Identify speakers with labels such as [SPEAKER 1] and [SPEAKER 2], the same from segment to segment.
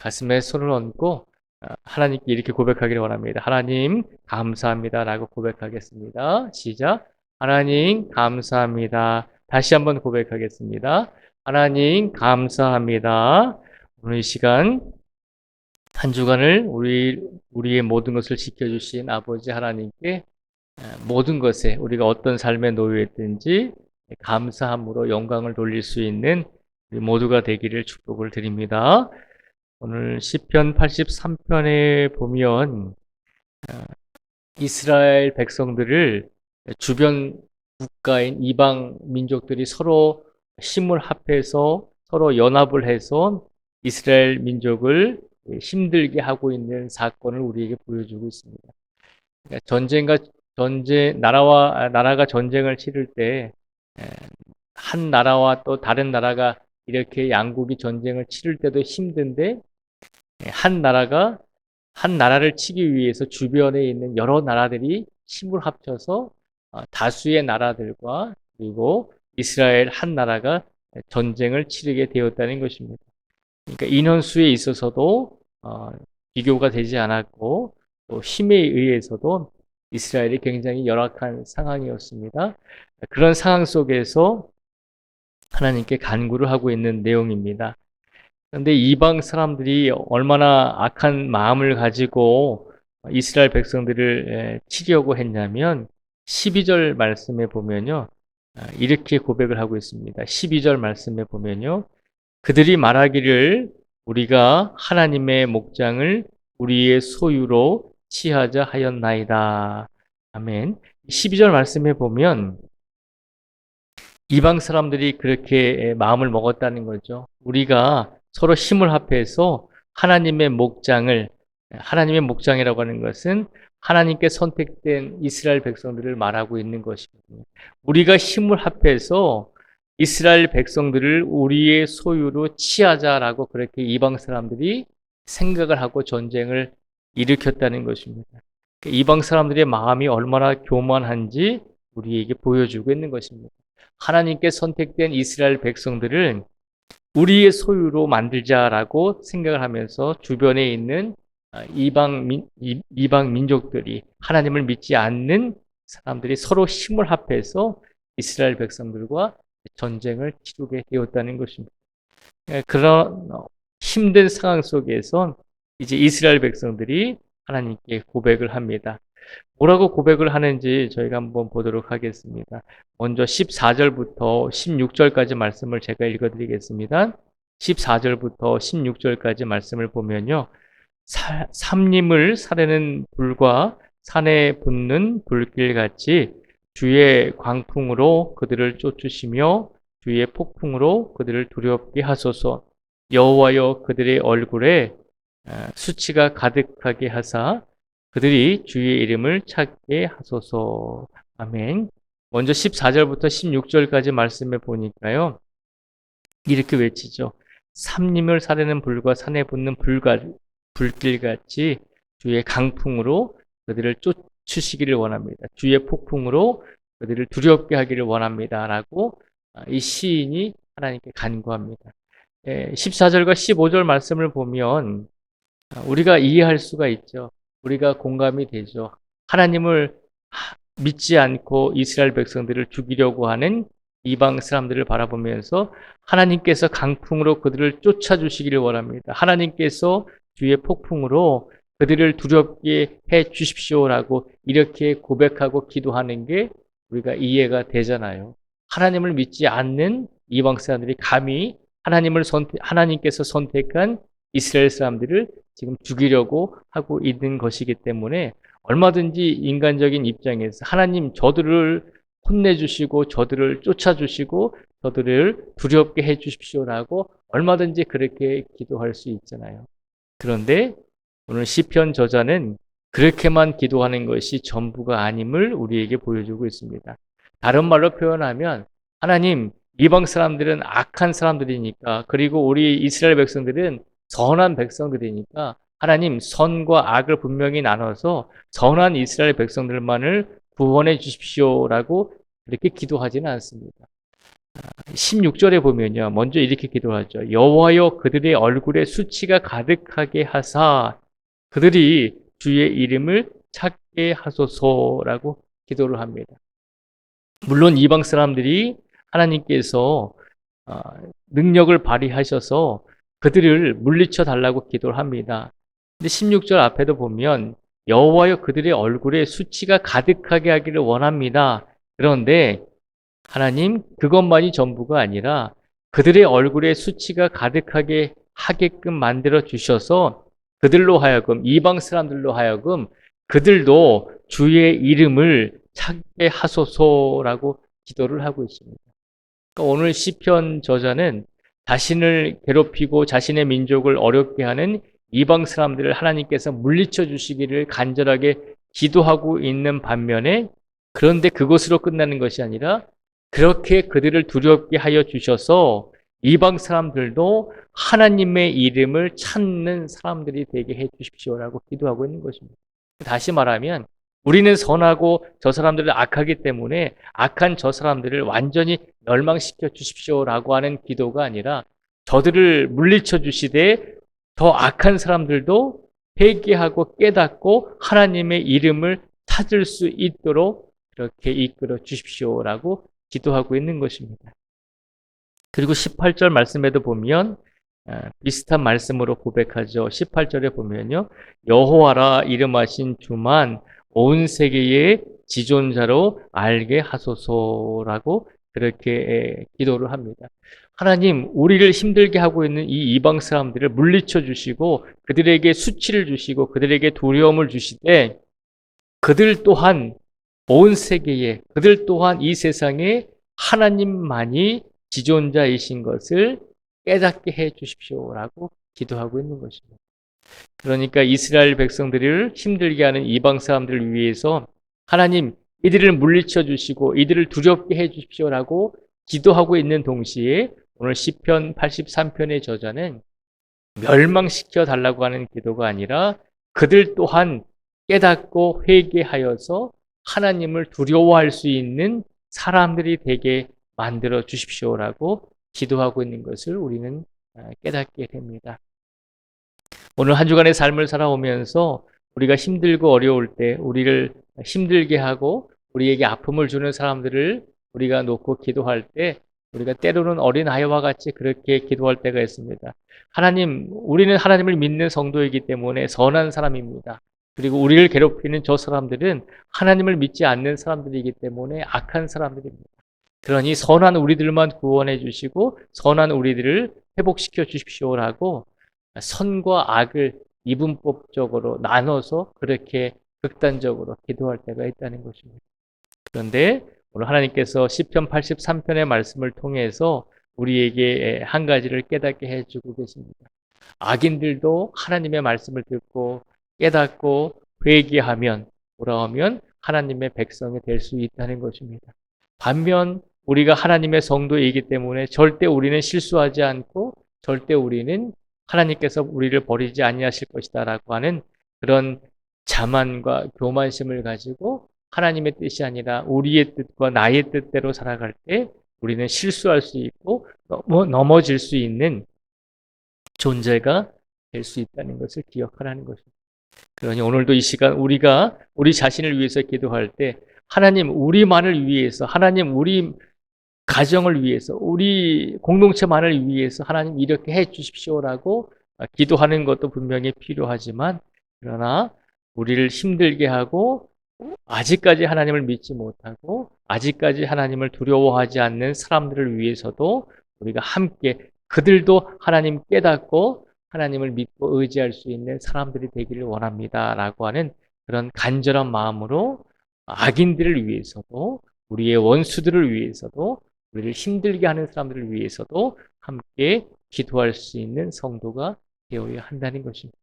[SPEAKER 1] 가슴에 손을 얹고 하나님께 이렇게 고백하기를 원합니다. 하나님 감사합니다 라고 고백하겠습니다. 시작. 하나님 감사합니다. 다시 한번 고백하겠습니다. 하나님 감사합니다. 오늘 이 시간 한 주간을 우리의 모든 것을 지켜주신 아버지 하나님께 모든 것에 우리가 어떤 삶에 놓여있든지 감사함으로 영광을 돌릴 수 있는 우리 모두가 되기를 축복을 드립니다. 오늘 시편 83편에 보면 이스라엘 백성들을 주변 국가인 이방 민족들이 서로 힘을 합해서 서로 연합을 해서 이스라엘 민족을 힘들게 하고 있는 사건을 우리에게 보여주고 있습니다. 그러니까 나라가 전쟁을 치를 때 한 나라와 또 다른 나라가 이렇게 양국이 전쟁을 치를 때도 힘든데 한 나라를 치기 위해서 주변에 있는 여러 나라들이 힘을 합쳐서 다수의 나라들과 그리고 이스라엘 한 나라가 전쟁을 치르게 되었다는 것입니다. 그러니까 인원수에 있어서도 비교가 되지 않았고 또 힘에 의해서도 이스라엘이 굉장히 열악한 상황이었습니다. 그런 상황 속에서 하나님께 간구를 하고 있는 내용입니다. 그런데 이방 사람들이 얼마나 악한 마음을 가지고 이스라엘 백성들을 치려고 했냐면 12절 말씀에 보면요. 이렇게 고백을 하고 있습니다. 12절 말씀에 보면요. 그들이 말하기를 우리가 하나님의 목장을 우리의 소유로 취하자 하였나이다. 아멘. 12절 말씀에 보면 이방 사람들이 그렇게 마음을 먹었다는 거죠. 우리가 서로 힘을 합해서 하나님의 목장이라고 하는 것은 하나님께 선택된 이스라엘 백성들을 말하고 있는 것이거든요. 우리가 힘을 합해서 이스라엘 백성들을 우리의 소유로 취하자라고 그렇게 이방 사람들이 생각을 하고 전쟁을 일으켰다는 것입니다. 이방 사람들의 마음이 얼마나 교만한지 우리에게 보여주고 있는 것입니다. 하나님께 선택된 이스라엘 백성들을 우리의 소유로 만들자라고 생각을 하면서 주변에 있는 이방 민족들이 하나님을 믿지 않는 사람들이 서로 힘을 합해서 이스라엘 백성들과 전쟁을 치르게 되었다는 것입니다. 그런 힘든 상황 속에서 이제 이스라엘 백성들이 하나님께 고백을 합니다. 뭐라고 고백을 하는지 저희가 한번 보도록 하겠습니다. 먼저 14절부터 16절까지 말씀을 제가 읽어드리겠습니다. 14절부터 16절까지 말씀을 보면요. 삼림을 사르는 불과 산에 붙는 불길같이 주의 광풍으로 그들을 쫓으시며 주의 폭풍으로 그들을 두렵게 하소서. 여호와여 그들의 얼굴에 수치가 가득하게 하사 그들이 주의 이름을 찾게 하소서. 아멘. 먼저 14절부터 16절까지 말씀해 보니까요. 이렇게 외치죠. 삼림을 사르는 불과 산에 붙는 불길같이 주의 강풍으로 그들을 쫓으시기를 원합니다. 주의 폭풍으로 그들을 두렵게 하기를 원합니다. 라고 이 시인이 하나님께 간구합니다. 14절과 15절 말씀을 보면 우리가 이해할 수가 있죠. 우리가 공감이 되죠. 하나님을 믿지 않고 이스라엘 백성들을 죽이려고 하는 이방 사람들을 바라보면서 하나님께서 강풍으로 그들을 쫓아주시기를 원합니다. 하나님께서 주의 폭풍으로 그들을 두렵게 해 주십시오라고 이렇게 고백하고 기도하는 게 우리가 이해가 되잖아요. 하나님을 믿지 않는 이방 사람들이 감히 하나님께서 선택한 이스라엘 사람들을 지금 죽이려고 하고 있는 것이기 때문에 얼마든지 인간적인 입장에서 하나님 저들을 혼내주시고 저들을 쫓아주시고 저들을 두렵게 해주십시오라고 얼마든지 그렇게 기도할 수 있잖아요. 그런데 오늘 시편 저자는 그렇게만 기도하는 것이 전부가 아님을 우리에게 보여주고 있습니다. 다른 말로 표현하면 하나님 이방 사람들은 악한 사람들이니까 그리고 우리 이스라엘 백성들은 선한 백성들이니까 하나님 선과 악을 분명히 나눠서 선한 이스라엘 백성들만을 구원해 주십시오라고 그렇게 기도하지는 않습니다. 16절에 보면요. 먼저 이렇게 기도하죠. 여호와여 그들의 얼굴에 수치가 가득하게 하사 그들이 주의 이름을 찾게 하소서라고 기도를 합니다. 물론 이방 사람들이 하나님께서 능력을 발휘하셔서 그들을 물리쳐 달라고 기도를 합니다. 근데 16절 앞에도 보면 여호와여 그들의 얼굴에 수치가 가득하게 하기를 원합니다. 그런데 하나님 그것만이 전부가 아니라 그들의 얼굴에 수치가 가득하게 하게끔 만들어 주셔서 그들로 하여금 이방 사람들로 하여금 그들도 주의 이름을 찾게 하소서라고 기도를 하고 있습니다. 그러니까 오늘 시편 저자는 자신을 괴롭히고 자신의 민족을 어렵게 하는 이방 사람들을 하나님께서 물리쳐 주시기를 간절하게 기도하고 있는 반면에 그런데 그것으로 끝나는 것이 아니라 그렇게 그들을 두렵게 하여 주셔서 이방 사람들도 하나님의 이름을 찾는 사람들이 되게 해 주십시오라고 기도하고 있는 것입니다. 다시 말하면 우리는 선하고 저 사람들은 악하기 때문에 악한 저 사람들을 완전히 멸망시켜 주십시오라고 하는 기도가 아니라 저들을 물리쳐 주시되 더 악한 사람들도 회개하고 깨닫고 하나님의 이름을 찾을 수 있도록 그렇게 이끌어 주십시오라고 기도하고 있는 것입니다. 그리고 18절 말씀에도 보면 비슷한 말씀으로 고백하죠. 18절에 보면요. 여호와라 이름하신 주만 온 세계의 지존자로 알게 하소서라고 그렇게 기도를 합니다. 하나님, 우리를 힘들게 하고 있는 이 이방 사람들을 물리쳐 주시고 그들에게 수치를 주시고 그들에게 두려움을 주시되 그들 또한 온 세계에 그들 또한 이 세상에 하나님만이 지존자이신 것을 깨닫게 해 주십시오라고 기도하고 있는 것입니다. 그러니까 이스라엘 백성들을 힘들게 하는 이방 사람들을 위해서 하나님 이들을 물리쳐 주시고 이들을 두렵게 해 주십시오라고 기도하고 있는 동시에 오늘 시편 83편의 저자는 멸망시켜 달라고 하는 기도가 아니라 그들 또한 깨닫고 회개하여서 하나님을 두려워할 수 있는 사람들이 되게 만들어 주십시오라고 기도하고 있는 것을 우리는 깨닫게 됩니다. 오늘 한 주간의 삶을 살아오면서 우리가 힘들고 어려울 때 우리를 힘들게 하고 우리에게 아픔을 주는 사람들을 우리가 놓고 기도할 때 우리가 때로는 어린 아이와 같이 그렇게 기도할 때가 있습니다. 하나님, 우리는 하나님을 믿는 성도이기 때문에 선한 사람입니다. 그리고 우리를 괴롭히는 저 사람들은 하나님을 믿지 않는 사람들이기 때문에 악한 사람들입니다. 그러니 선한 우리들만 구원해 주시고 선한 우리들을 회복시켜 주십시오라고 선과 악을 이분법적으로 나눠서 그렇게 극단적으로 기도할 때가 있다는 것입니다. 그런데 오늘 하나님께서 시편 83편의 말씀을 통해서 우리에게 한 가지를 깨닫게 해주고 계십니다. 악인들도 하나님의 말씀을 듣고 깨닫고 회개하면 돌아오면 하나님의 백성이 될 수 있다는 것입니다. 반면 우리가 하나님의 성도이기 때문에 절대 우리는 실수하지 않고 절대 우리는 하나님께서 우리를 버리지 아니하실 것이다라고 하는 그런 자만과 교만심을 가지고 하나님의 뜻이 아니라 우리의 뜻과 나의 뜻대로 살아갈 때 우리는 실수할 수 있고 넘어질 수 있는 존재가 될 수 있다는 것을 기억하라는 것입니다. 그러니 오늘도 이 시간 우리가 우리 자신을 위해서 기도할 때 하나님 우리만을 위해서 하나님 우리 가정을 위해서 우리 공동체만을 위해서 하나님 이렇게 해 주십시오라고 기도하는 것도 분명히 필요하지만 그러나 우리를 힘들게 하고 아직까지 하나님을 믿지 못하고 아직까지 하나님을 두려워하지 않는 사람들을 위해서도 우리가 함께 그들도 하나님 깨닫고 하나님을 믿고 의지할 수 있는 사람들이 되기를 원합니다라고 하는 그런 간절한 마음으로 악인들을 위해서도 우리의 원수들을 위해서도 우리를 힘들게 하는 사람들을 위해서도 함께 기도할 수 있는 성도가 되어야 한다는 것입니다.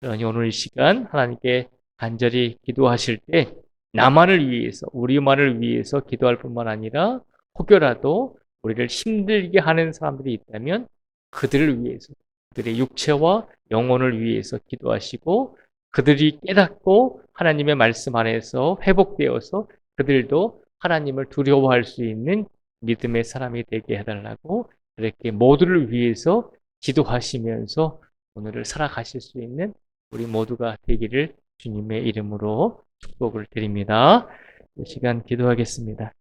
[SPEAKER 1] 그러니 오늘 이 시간 하나님께 간절히 기도하실 때 나만을 위해서 우리만을 위해서 기도할 뿐만 아니라 혹여라도 우리를 힘들게 하는 사람들이 있다면 그들을 위해서 그들의 육체와 영혼을 위해서 기도하시고 그들이 깨닫고 하나님의 말씀 안에서 회복되어서 그들도 하나님을 두려워할 수 있는 믿음의 사람이 되게 해달라고 이렇게 모두를 위해서 기도하시면서 오늘을 살아가실 수 있는 우리 모두가 되기를 주님의 이름으로 축복을 드립니다. 이 시간 기도하겠습니다.